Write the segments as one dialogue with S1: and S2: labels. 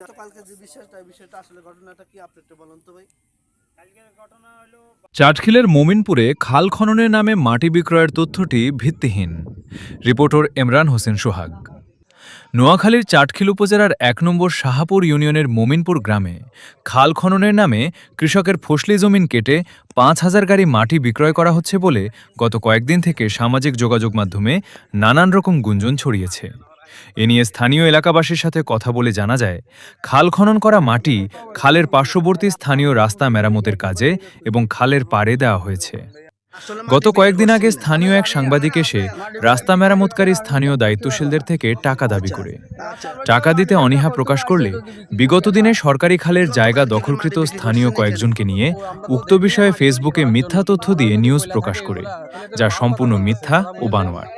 S1: গতকালকে যে বিষয়টা আসলে ঘটনাটা কি আপনি একটু বলুন তো ভাই।
S2: চাটখিলের মোমিনপুরে খাল খননের নামে মাটি বিক্রয়ের তথ্যটি ভিত্তিহীন। রিপোর্টার ইমরান হোসেন সোহাগ। নোয়াখালীর চাটখিল উপজেলার ১ নম্বর শাহাপুর ইউনিয়নের মোমিনপুর গ্রামে খাল খননের নামে কৃষকের ফসলি জমিন কেটে ৫,০০০ গাড়ি মাটি বিক্রয় করা হচ্ছে বলে গত কয়েকদিন থেকে সামাজিক যোগাযোগ মাধ্যমে নানান রকম গুঞ্জন ছড়িয়েছে। এ নিয়ে স্থানীয় এলাকাবাসীর সাথে কথা বলে জানা যায়, খাল খনন করা মাটি খালের পার্শ্ববর্তী স্থানীয় রাস্তা মেরামতের কাজে এবং খালের পাড়ে দেওয়া হয়েছে।
S1: আসলে
S2: গত
S1: মাটি বিক্রি
S2: কয়েকদিন আগে
S1: করছেন।
S2: স্থানীয় এক সাংবাদিক এসে রাস্তা মেরামতকারী স্থানীয় দায়িত্বশীলদের থেকে টাকা দাবি করে। টাকা দিতে অনীহা প্রকাশ করলে বিগত দিনে সরকারি খালের জায়গা দখলকৃত স্থানীয় কয়েকজনকে নিয়ে উক্ত বিষয়ে ফেসবুকে মিথ্যা তথ্য দিয়ে নিউজ প্রকাশ করে, যা সম্পূর্ণ মিথ্যা ও বানোয়াট।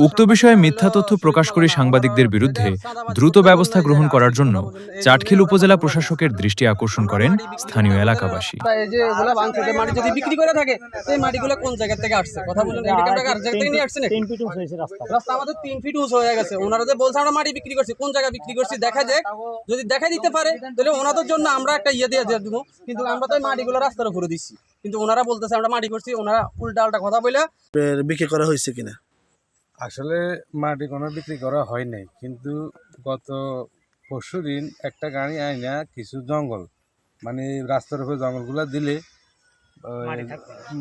S2: উক্ত বিষয়ে মিথ্যা তথ্য প্রকাশ করে সাংবাদিকদের বিরুদ্ধে দ্রুত ব্যবস্থা গ্রহণ করার জন্য চাটখিল উপজেলা প্রশাসকের দৃষ্টি আকর্ষণ করেন স্থানীয় এলাকাবাসী।
S3: এই যে এগুলা বাংছে যে মাটি যদি বিক্রি করে থাকে এই মাটিগুলো কোন জায়গা থেকে আসছে কথা বলেন, এই টাকা আর জায়গা থেকে নিয়ে আসছে নাকি?
S4: 3 ফিট উঁচু হয়েছে রাস্তা।
S3: রাস্তা আমাদের 3 ফিট উঁচু হয়ে গেছে। ওনারা যে বলছে আমরা মাটি বিক্রি করছি, কোন জায়গা বিক্রি করছি দেখা যায়। যদি দেখা দিতে পারে তাহলে ওনাদের জন্য আমরা একটা দিয়ে দেবো, কিন্তু আমরা তো এই মাটিগুলো রাস্তার উপরে দিচ্ছি, কিন্তু ওনারা বলতেছে আমরা মাটি করছি। ওনারা উল্টা কথা বলে
S1: বিক্রি করা হয়েছে কিনা?
S5: আসলে মাটি কোনো বিক্রি করা হয় নাই, কিন্তু গত পরশুদিন একটা গাড়ি আইনা কিছু জঙ্গল মানে রাস্তার উপরে জঙ্গলগুলো দিলে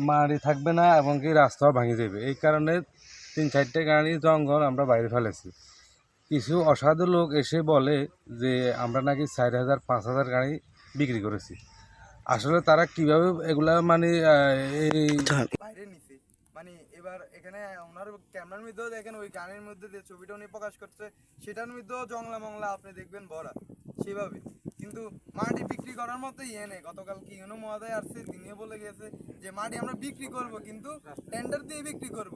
S5: মাটি থাকবে না এবং কি রাস্তাও ভাঙে যাবে। এই কারণে ৩-৪টে গাড়ি জঙ্গল আমরা বাইরে ফেলেছি। কিছু অসাধু লোক এসে বলে যে আমরা নাকি ৪,০০০-৫,০০০ গাড়ি বিক্রি করেছি। আসলে তারা কিভাবে এগুলা মানে এই
S6: বাইরে নিছে মানে এবার এখানে ওনার ক্যামেরার মধ্যেও দেখেন ওই গানের মধ্যে যে ছবিটা উনি প্রকাশ করছে সেটার মধ্যেও জংলা মংলা আপনি দেখবেন ভরা সেভাবে, কিন্তু মাটি বিক্রি করার মতো ইয়ে নেই। গতকাল কি ইউনো মহোদয় আসছে, তিনিও বলে গেছে যে মাটি আমরা বিক্রি করব কিন্তু টেন্ডার দিয়ে বিক্রি করব।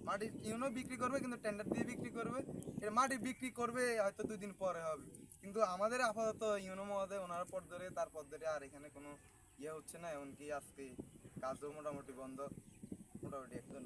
S6: মাটি ইউনো বিক্রি করবে কিন্তু টেন্ডার দিয়ে বিক্রি করবে। এর মাটি বিক্রি করবে হয়তো 2 দিন পরে হবে, কিন্তু আমাদের আপাতত ইউনো মহোদয় ওনার পর ধরে তারপর ধরে আর এখানে কোনো ইয়ে হচ্ছে না। এমনকি আজকে কাজও মোটামুটি বন্ধ, মোটামুটি একদম।